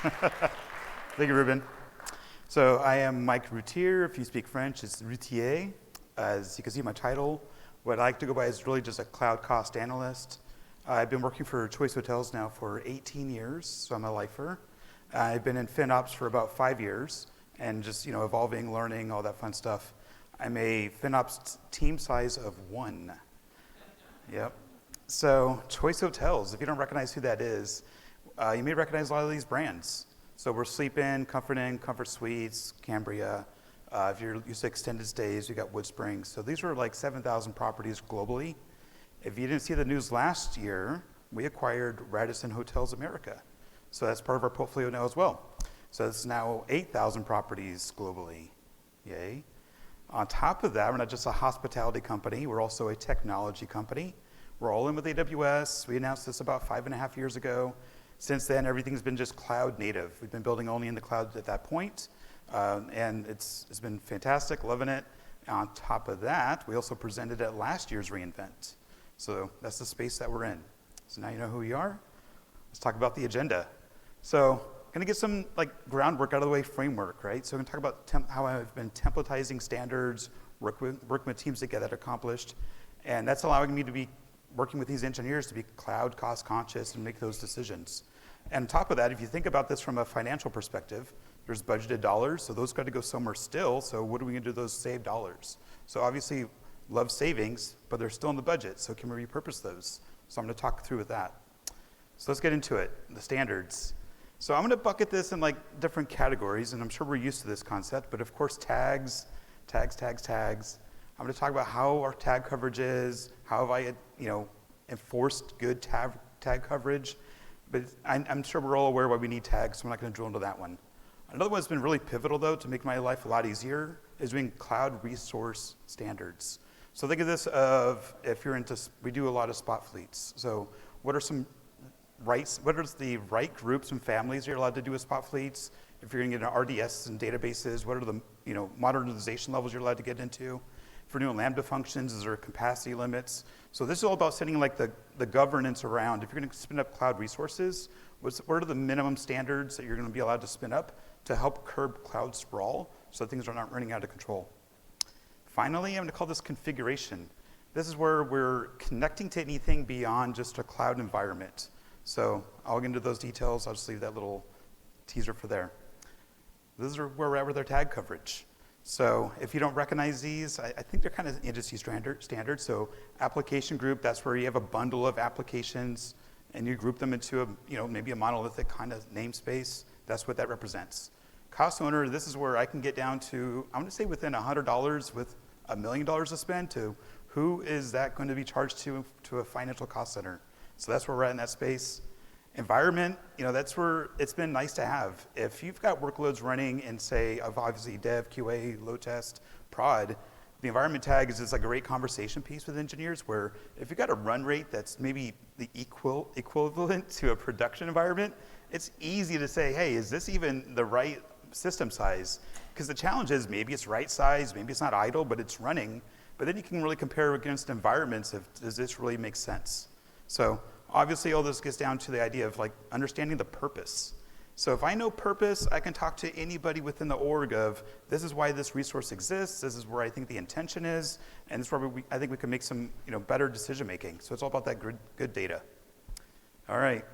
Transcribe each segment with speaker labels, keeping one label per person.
Speaker 1: Thank you, Ruben. So I am Mike Routier. If you speak French, it's Routier. As you can see my title, what I like to go by is really just a cloud cost analyst. I've been working for Choice Hotels now for 18 years, so I'm a lifer. I've been in FinOps for about 5 years, and just evolving, learning, all that fun stuff. I'm a FinOps team size of 1. Yep. So Choice Hotels, if you don't recognize who that is, you may recognize a lot of these brands. So we're Sleep Inn, Comfort Suites, Cambria. If you're used to extended stays, you got Wood Springs. So these are like 7,000 properties globally. If you didn't see the news last year, we acquired Radisson Hotels America. So that's part of our portfolio now as well. So it's now 8,000 properties globally. Yay. On top of that, we're not just a hospitality company, we're also a technology company. We're all in with AWS. We announced this about 5.5 years ago. Since then, everything's been just cloud native. We've been building only in the cloud at that point, and it's been fantastic, loving it. On top of that, we also presented at last year's reInvent. So that's the space that we're in. So now you know who we are. Let's talk about the agenda. So I'm gonna get some groundwork out of the way, framework, right? So I'm gonna talk about how I've been templatizing standards, working with teams to get that accomplished, and that's allowing me to be working with these engineers to be cloud cost conscious and make those decisions. And on top of that, if you think about this from a financial perspective, there's budgeted dollars, so those got to go somewhere still, so what are we gonna do with those saved dollars? So obviously, love savings, but they're still in the budget, so can we repurpose those? So I'm gonna talk through with that. So let's get into it, the standards. So I'm gonna bucket this in different categories, and I'm sure we're used to this concept, but of course tags. I'm gonna talk about how our tag coverage is, how have I enforced good tag coverage, but I'm sure we're all aware why we need tags, so we're not gonna drill into that one. Another one that's been really pivotal though to make my life a lot easier is doing cloud resource standards. So think of this if you're into, we do a lot of spot fleets. So what are the right groups and families you're allowed to do with spot fleets? If you're gonna get into RDS and databases, what are the modernization levels you're allowed to get into? For doing Lambda functions, is there capacity limits? So this is all about setting the governance around. If you're gonna spin up cloud resources, what are the minimum standards that you're gonna be allowed to spin up to help curb cloud sprawl so things are not running out of control? Finally, I'm gonna call this configuration. This is where we're connecting to anything beyond just a cloud environment. So I'll get into those details. I'll just leave that little teaser for there. This is where we're at with our tag coverage. So if you don't recognize these, I think they're kind of industry standard. So application group, that's where you have a bundle of applications and you group them into maybe a monolithic kind of namespace. That's what that represents. Cost owner, this is where I can get down to, I'm gonna say within $100 with $1 million to spend to who is that going to be charged to a financial cost center. So that's where we're at in that space. Environment, that's where it's been nice to have. If you've got workloads running in, say, obviously dev, QA, load test, prod, the environment tag is just a great conversation piece with engineers where if you've got a run rate that's maybe the equivalent to a production environment, it's easy to say, hey, is this even the right system size? Because the challenge is maybe it's right size, maybe it's not idle, but it's running. But then you can really compare against environments does this really make sense? So obviously, all this gets down to the idea of understanding the purpose. So if I know purpose, I can talk to anybody within the org of, this is why this resource exists, this is where I think the intention is, and this is where I think we can make some better decision making. So it's all about that good data. All right,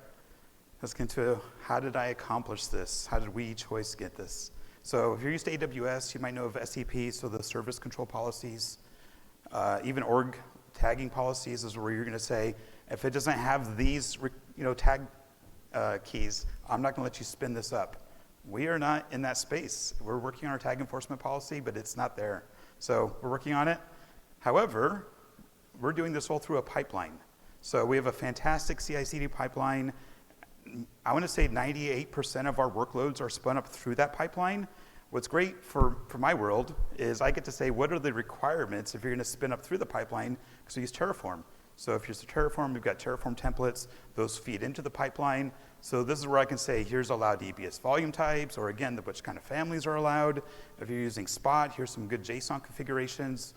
Speaker 1: let's get into how did I accomplish this? How did we Choice get this? So if you're used to AWS, you might know of SCP, so the service control policies. Even org tagging policies is where you're gonna say, if it doesn't have these tag keys, I'm not gonna let you spin this up. We are not in that space. We're working on our tag enforcement policy, but it's not there. So we're working on it. However, we're doing this all through a pipeline. So we have a fantastic CI/CD pipeline. I wanna say 98% of our workloads are spun up through that pipeline. What's great for my world is I get to say, what are the requirements if you're gonna spin up through the pipeline, because we use Terraform. So if you use Terraform, we've got Terraform templates, those feed into the pipeline. So this is where I can say, here's allowed EBS volume types, or again, which kind of families are allowed. If you're using Spot, here's some good JSON configurations.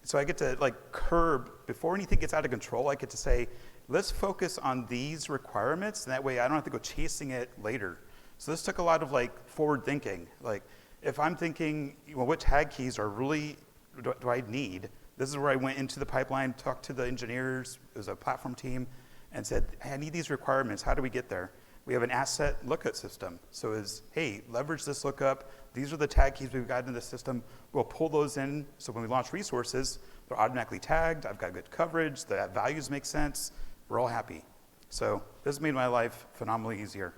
Speaker 1: So I get to curb, before anything gets out of control, I get to say, let's focus on these requirements, and that way I don't have to go chasing it later. So this took a lot of like forward thinking. Like if I'm thinking, well, what tag keys are really, do I need? This is where I went into the pipeline, talked to the engineers, it was a platform team, and said, hey, I need these requirements, how do we get there? We have an asset lookup system. So it's, hey, leverage this lookup, these are the tag keys we've got in the system, we'll pull those in, so when we launch resources, they're automatically tagged, I've got good coverage, the values make sense, we're all happy. So this has made my life phenomenally easier.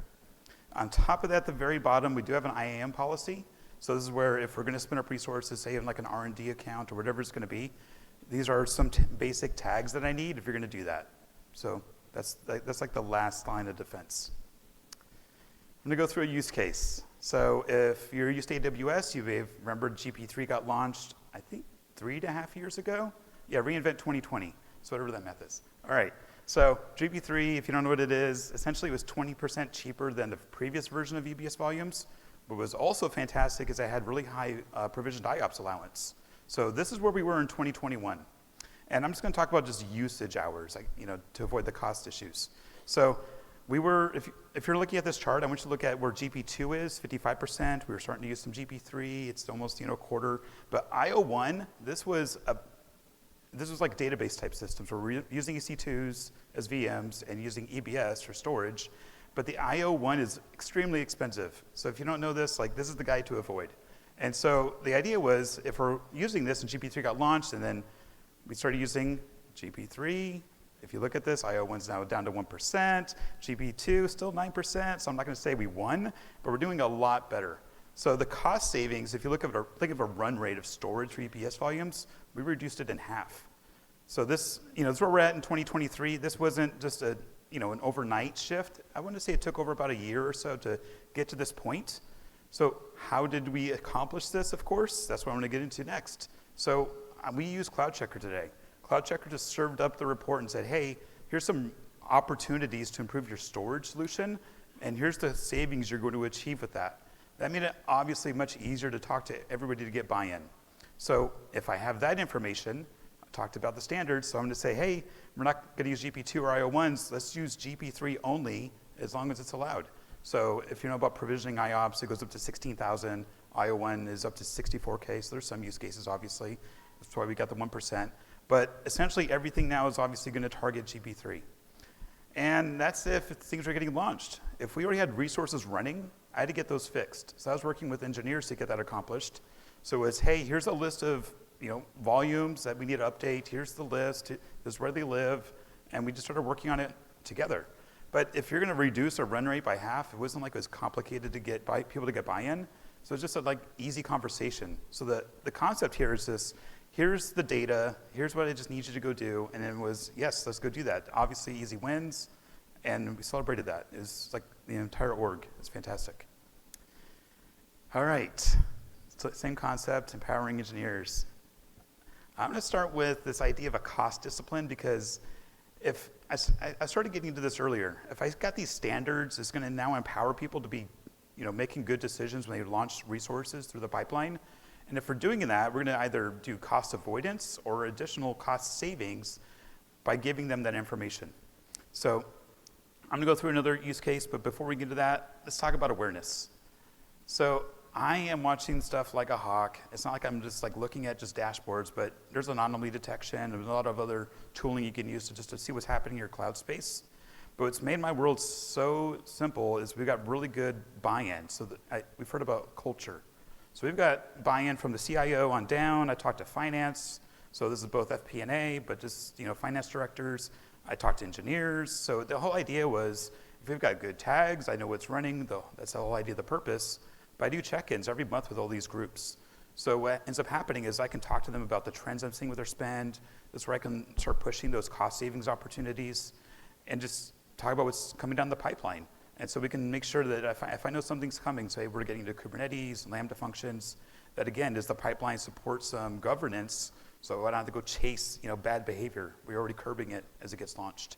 Speaker 1: On top of that, at the very bottom, we do have an IAM policy. So this is where if we're gonna spin up resources, say in like an R&D account or whatever it's gonna be, these are some basic tags that I need if you're gonna do that. So that's like the last line of defense. I'm gonna go through a use case. So if you're used to AWS, you may have remembered GP3 got launched, I think 3.5 years ago? Yeah, reInvent 2020, so whatever that math is. All right, so GP3, if you don't know what it is, essentially it was 20% cheaper than the previous version of EBS volumes. What was also fantastic is I had really high provisioned IOPS allowance. So this is where we were in 2021. And I'm just gonna talk about just usage hours, like, to avoid the cost issues. So we were, if you're looking at this chart, I want you to look at where GP2 is, 55%. We were starting to use some GP3. It's almost, a quarter. But IO1, this was like database type systems. We're using EC2s as VMs and using EBS for storage. But the IO1 is extremely expensive. So if you don't know this, like this is the guy to avoid. And so the idea was if we're using this and GP3 got launched and then we started using GP3, if you look at this, IO1's now down to 1%, GP2 still 9%, so I'm not gonna say we won, but we're doing a lot better. So the cost savings, if you think of a run rate of storage for EBS volumes, we reduced it in half. So this, this is where we're at in 2023. This wasn't just an overnight shift. I want to say it took over about a year or so to get to this point. So how did we accomplish this, of course? That's what I'm gonna get into next. So we use CloudCheckr today. CloudCheckr just served up the report and said, hey, here's some opportunities to improve your storage solution, and here's the savings you're going to achieve with that. That made it obviously much easier to talk to everybody to get buy-in. So if I have that information, I talked about the standards, so I'm gonna say, hey, we're not gonna use GP2 or IO1s, let's use GP3 only as long as it's allowed. So if you know about provisioning IOPS, it goes up to 16,000, IO1 is up to 64K, so there's some use cases obviously, that's why we got the 1%. But essentially everything now is obviously gonna target GP3. And that's if things are getting launched. If we already had resources running, I had to get those fixed. So I was working with engineers to get that accomplished. So it was, hey, here's a list of volumes that we need to update. Here's the list, this is where they live. And we just started working on it together. But if you're gonna reduce a run rate by half, it wasn't like it was complicated to get people to get buy-in. So it's just a easy conversation. So the concept here is this, here's the data, here's what I just need you to go do, and it was, yes, let's go do that. Obviously, easy wins, and we celebrated that. It's like the entire org. It's fantastic. All right, so same concept, empowering engineers. I'm gonna start with this idea of a cost discipline because if I started getting into this earlier. If I got these standards, it's gonna now empower people to be making good decisions when they launch resources through the pipeline. And if we're doing that, we're gonna either do cost avoidance or additional cost savings by giving them that information. So I'm gonna go through another use case, but before we get to that, let's talk about awareness. So I am watching stuff like a hawk. It's not like I'm just looking at just dashboards, but there's anomaly detection. There's a lot of other tooling you can use to see what's happening in your cloud space. But what's made my world so simple is we've got really good buy-in. So we've heard about culture. So we've got buy-in from the CIO on down. I talked to finance. So this is both FP&A, but just finance directors. I talked to engineers. So the whole idea was, if we've got good tags, I know what's running. That's the whole idea, the purpose. But I do check-ins every month with all these groups. So what ends up happening is I can talk to them about the trends I'm seeing with their spend. That's where I can start pushing those cost savings opportunities and just talk about what's coming down the pipeline. And so we can make sure that if I know something's coming, say we're getting to Kubernetes, Lambda functions, that again, does the pipeline support some governance so I don't have to go chase bad behavior. We're already curbing it as it gets launched.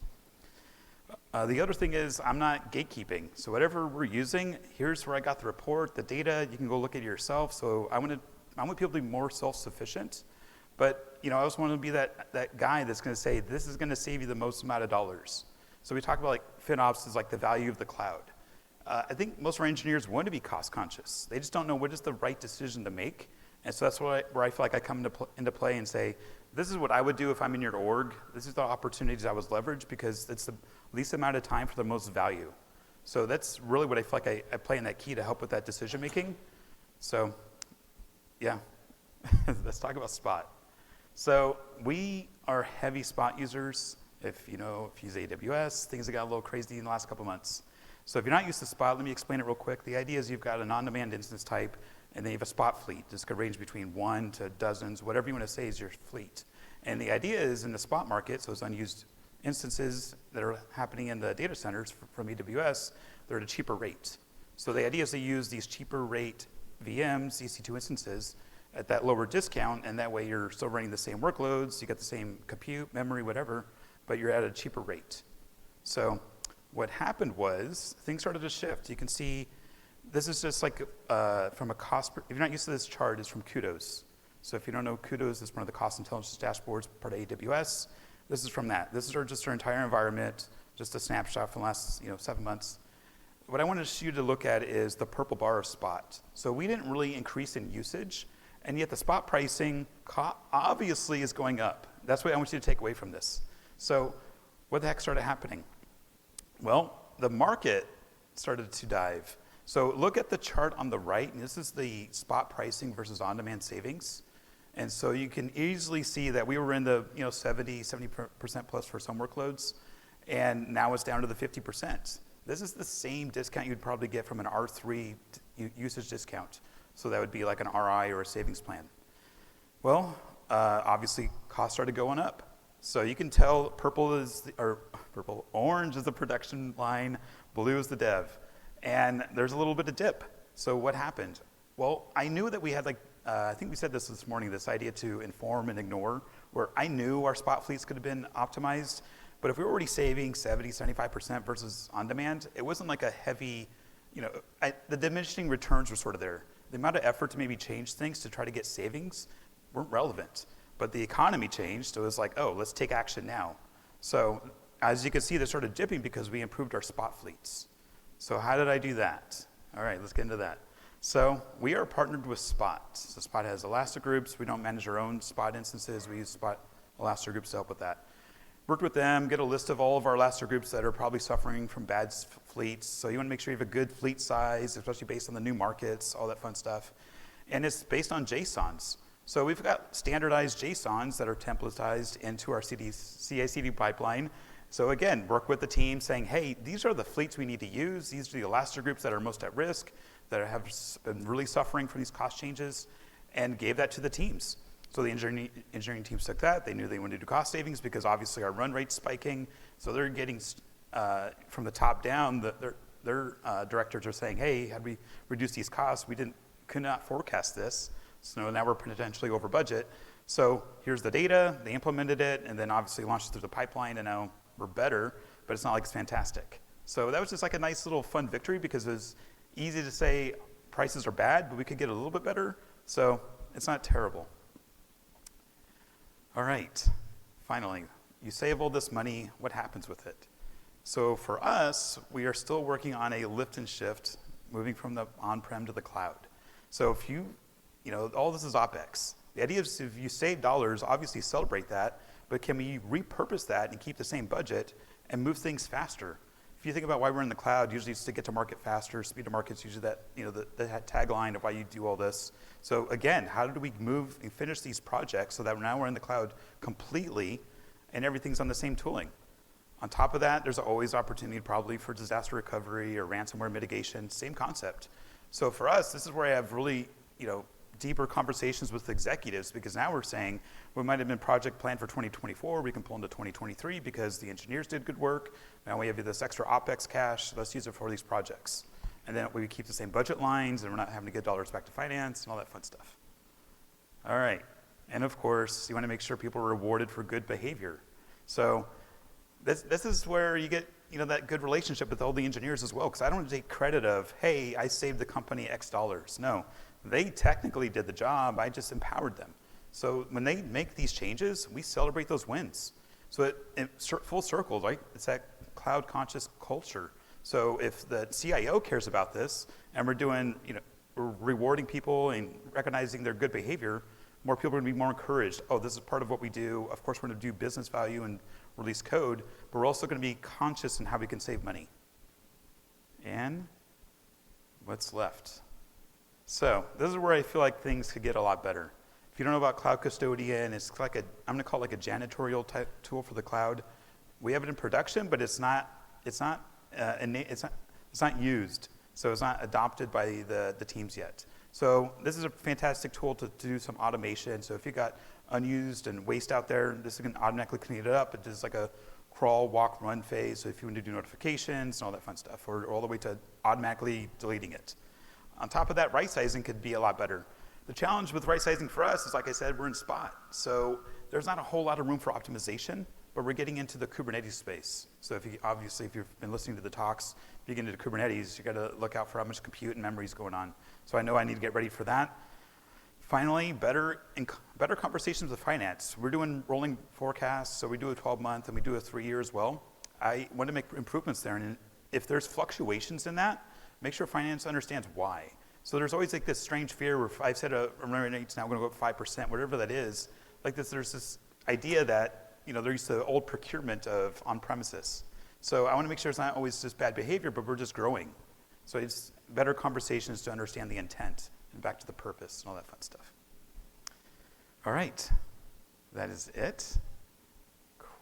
Speaker 1: The other thing is I'm not gatekeeping. So whatever we're using, here's where I got the report, the data, you can go look at it yourself. So I want people to be more self-sufficient, but I also want to be that guy that's gonna say, this is gonna save you the most amount of dollars. So we talk about FinOps is the value of the cloud. I think most of our engineers want to be cost conscious. They just don't know what is the right decision to make. And so that's where I feel like I come into play and say, this is what I would do if I'm in your org. This is the opportunities I was leveraged because it's the least amount of time for the most value. So that's really what I feel like I play in that key to help with that decision making. So yeah, let's talk about Spot. So we are heavy Spot users. If you use AWS, things have got a little crazy in the last couple months. So if you're not used to Spot, let me explain it real quick. The idea is you've got an on-demand instance type, and then you have a Spot fleet. This could range between 1 to dozens, whatever you want to say is your fleet. And the idea is in the Spot market, so it's unused instances that are happening in the data centers from AWS, they're at a cheaper rate. So the idea is to use these cheaper rate VMs, EC2 instances, at that lower discount, and that way you're still running the same workloads, you get the same compute, memory, whatever, but you're at a cheaper rate. So what happened was things started to shift. You can see this is just like from a cost, if you're not used to this chart, it's from Kudos. So if you don't know Kudos, it's one of the cost intelligence dashboards, part of AWS. This is from that. This is just our entire environment, just a snapshot from the last 7 months. What I wanted you to look at is the purple bar of Spot. So we didn't really increase in usage, and yet the Spot pricing obviously is going up. That's what I want you to take away from this. So what the heck started happening? Well, the market started to dive. So look at the chart on the right, and this is the Spot pricing versus on-demand savings. And so you can easily see that we were in the 70% plus for some workloads, and now it's down to the 50%. This is the same discount you'd probably get from an R3 usage discount. So that would be like an RI or a savings plan. Well, obviously costs started going up. So you can tell orange is the production line, blue is the dev. And there's a little bit of dip. So what happened? Well, I knew that we had I think we said this morning, this idea to inform and ignore, where I knew our Spot fleets could have been optimized, but if we were already saving 70-75% versus on demand, it wasn't like a heavy, the diminishing returns were sort of there. The amount of effort to maybe change things to try to get savings weren't relevant, but the economy changed, so it was like, oh, let's take action now. So as you can see, they started dipping because we improved our Spot fleets. So how did I do that? All right, let's get into that. So we are partnered with Spot. So Spot has Elastigroups. We don't manage our own Spot instances. We use Spot Elastigroups to help with that. Worked with them, get a list of all of our Elastigroups that are probably suffering from bad fleets. So you want to make sure you have a good fleet size, especially based on the new markets, all that fun stuff. And it's based on JSONs. So we've got standardized JSONs that are templatized into our CI/CD pipeline. So again, work with the team saying, hey, these are the fleets we need to use. These are the Elastigroups that are most at risk, that have been really suffering from these cost changes, and gave that to the teams. So the engineering teams took that. They knew they wanted to do cost savings because obviously our run rate's spiking. So they're getting, from the top down, their directors are saying, hey, had we reduced these costs, could not forecast this. So now we're potentially over budget. So here's the data, they implemented it, and then obviously launched it through the pipeline, and now we're better, but it's not like it's fantastic. So that was just like a nice little fun victory because it was easy to say prices are bad, but we could get a little bit better. So it's not terrible. All right, finally, you save all this money, what happens with it? So for us, we are still working on a lift and shift, moving from the on-prem to the cloud. So if all this is OpEx. The idea is if you save dollars, obviously celebrate that, but can we repurpose that and keep the same budget and move things faster? If you think about why we're in the cloud, usually it's to get to market faster. Speed to market is usually that, the tagline of why you do all this. So again, how do we move and finish these projects so that now we're in the cloud completely and everything's on the same tooling? On top of that, there's always opportunity probably for disaster recovery or ransomware mitigation, same concept. So for us, this is where I have really, deeper conversations with executives because now we're saying we might have been project planned for 2024, we can pull into 2023 because the engineers did good work. Now we have this extra OpEx cash, let's use it for these projects. And then we keep the same budget lines and we're not having to get dollars back to finance and all that fun stuff. All right, and of course, you want to make sure people are rewarded for good behavior. So this is where you get that good relationship with all the engineers as well, because I don't want to take credit of, hey, I saved the company X dollars. No, they technically did the job, I just empowered them. So when they make these changes, we celebrate those wins. So it full circle, right? It's that cloud conscious culture. So if the CIO cares about this, and we're doing, we're rewarding people and recognizing their good behavior, more people are going to be more encouraged. Oh, this is part of what we do. Of course, we're going to do business value and release code, but we're also going to be conscious in how we can save money. And what's left? So this is where I feel like things could get a lot better. If you don't know about Cloud Custodian, it's like I'm going to call it like a janitorial type tool for the cloud. We have it in production, but it's not used. So it's not adopted by the teams yet. So this is a fantastic tool to do some automation. So if you got unused and waste out there, this is going to automatically clean it up. It does like a crawl, walk, run phase. So if you want to do notifications and all that fun stuff, or all the way to automatically deleting it. On top of that, right sizing could be a lot better. The challenge with right sizing for us is, like I said, we're in Spot. So there's not a whole lot of room for optimization, but we're getting into the Kubernetes space. So if you've been listening to the talks, if you get into Kubernetes, you got to look out for how much compute and memory is going on. So I know I need to get ready for that. Finally, better conversations with finance. We're doing rolling forecasts, so we do a 12-month and we do a 3-year as well. I want to make improvements there, and if there's fluctuations in that, make sure finance understands why. So there's always like this strange fear where if I've said a run rate's now going to go up 5%, whatever that is, like this, there's this idea that they're used to old procurement of on-premises. So I want to make sure it's not always just bad behavior, but we're just growing. So it's better conversations to understand the intent and back to the purpose and all that fun stuff. All right, that is it.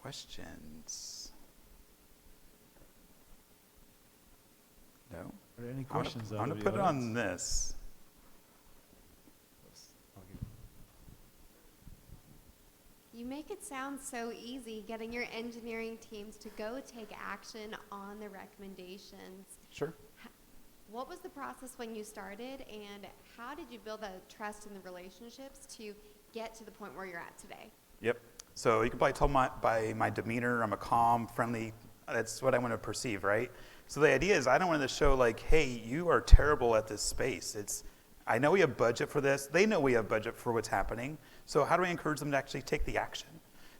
Speaker 1: Questions? No?
Speaker 2: Are there any questions?
Speaker 1: I'm going to put it on this.
Speaker 3: You make it sound so easy getting your engineering teams to go take action on the recommendations.
Speaker 1: Sure.
Speaker 3: What was the process when you started, and how did you build that trust in the relationships to get to the point where you're at today?
Speaker 1: Yep. So you can probably tell by my demeanor, I'm a calm, friendly, that's what I want to perceive, right? So the idea is I don't want to show like, hey, you are terrible at this space. I know we have budget for this. They know we have budget for what's happening. So how do I encourage them to actually take the action?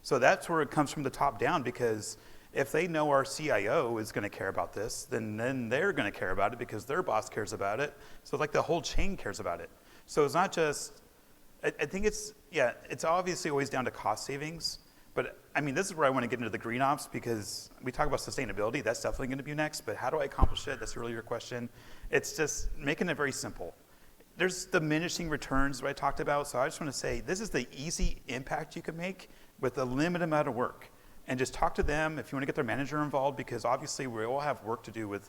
Speaker 1: So that's where it comes from the top down, because if they know our CIO is going to care about this, then they're going to care about it because their boss cares about it. So like the whole chain cares about it. So it's not just, I think it's obviously always down to cost savings. But I mean, this is where I want to get into the green ops, because we talk about sustainability. That's definitely going to be next. But how do I accomplish it? That's really your question. It's just making it very simple. There's diminishing returns that I talked about. So I just want to say this is the easy impact you can make with a limited amount of work. And just talk to them if you want to get their manager involved, because obviously we all have work to do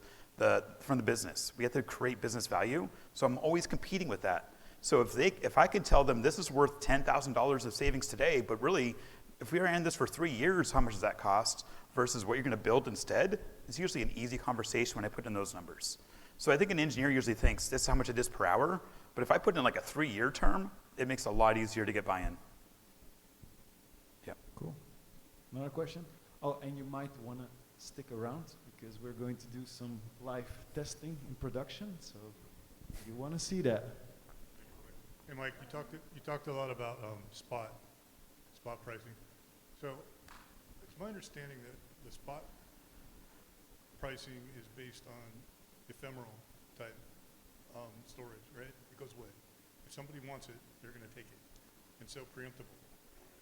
Speaker 1: from the business. We have to create business value. So I'm always competing with that. So if I could tell them this is worth $10,000 of savings today, but really, if we ran this for 3 years, how much does that cost versus what you're going to build instead? It's usually an easy conversation when I put in those numbers. So I think an engineer usually thinks this is how much it is per hour. But if I put in like a 3-year term, it makes it a lot easier to get buy-in. Yeah.
Speaker 2: Cool. Another question? Oh, and you might want to stick around because we're going to do some live testing in production. So you want to see that.
Speaker 4: Hey, Mike, you talked a lot about spot pricing. So it's my understanding that the spot pricing is based on ephemeral type storage, right? It goes away. If somebody wants it, they're going to take it. And so preemptible.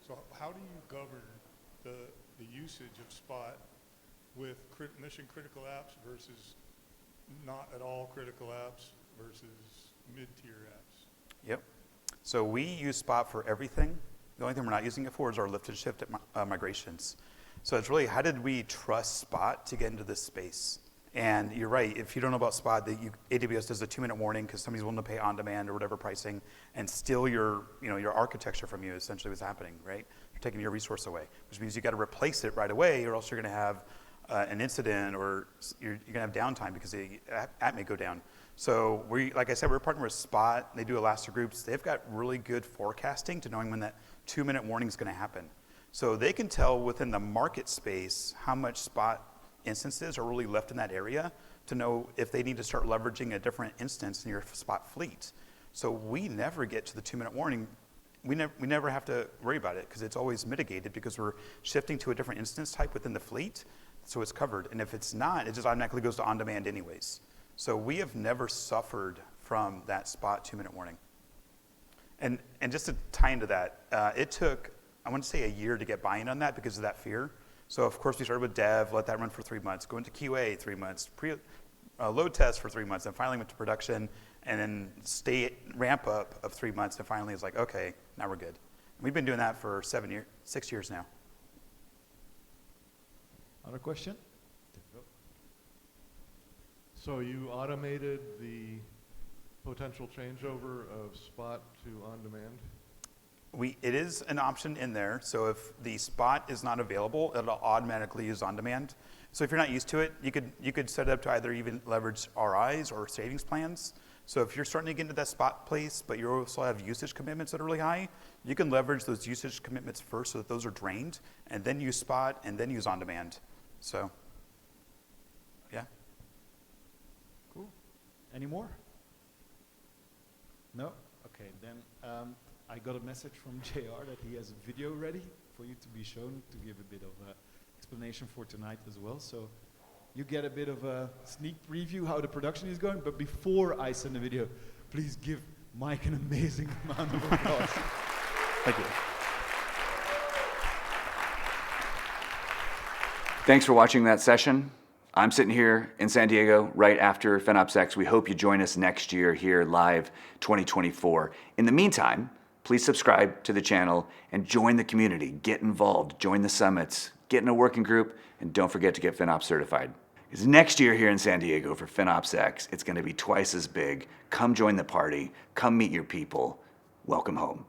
Speaker 4: So how do you govern the usage of spot with mission critical apps versus not at all critical apps versus mid-tier apps?
Speaker 1: Yep. So we use Spot for everything. The only thing we're not using it for is our lift and shift migrations. So it's really, how did we trust Spot to get into this space? And you're right, if you don't know about Spot, AWS does a 2-minute warning because somebody's willing to pay on demand or whatever pricing and steal your architecture from you, essentially what's happening, right? You're taking your resource away, which means you got to replace it right away, or else you're going to have an incident, or you're going to have downtime because the app may go down. So like I said, we're partnering with Spot. They do Elastic Groups. They've got really good forecasting to knowing when that 2-minute warning is going to happen. So they can tell within the market space how much Spot instances are really left in that area to know if they need to start leveraging a different instance in your Spot fleet. So we never get to the 2-minute warning. We never have to worry about it because it's always mitigated because we're shifting to a different instance type within the fleet. so it's covered. And if it's not, it just automatically goes to on-demand anyways. So we have never suffered from that spot 2-minute warning. And just to tie into that, it took, I want to say, a year to get buy-in on that because of that fear. So of course we started with dev, let that run for 3 months, go into QA 3 months, load test for 3 months, and finally went to production, and then ramp up of 3 months, and finally it's like, okay, now we're good. And we've been doing that for 6 years now.
Speaker 2: Other question?
Speaker 5: So you automated the potential changeover of spot to on-demand?
Speaker 1: It is an option in there, so if the spot is not available, it'll automatically use on-demand. So if you're not used to it, you could set it up to either even leverage RIs or savings plans. So if you're starting to get into that spot place, but you also have usage commitments that are really high, you can leverage those usage commitments first so that those are drained, and then use spot, and then use on-demand. So, yeah.
Speaker 2: Cool. Any more? No? Okay, then I got a message from JR that he has a video ready for you to be shown to give a bit of explanation for tonight as well. So you get a bit of a sneak preview how the production is going, but before I send the video, please give Mike an amazing amount of applause.
Speaker 1: Thank you.
Speaker 6: Thanks for watching that session. I'm sitting here in San Diego right after FinOps X. We hope you join us next year here live 2024. In the meantime, please subscribe to the channel and join the community. Get involved, join the summits, get in a working group, and don't forget to get FinOps certified. Because next year here in San Diego for FinOps X, it's going to be twice as big. Come join the party. Come meet your people. Welcome home.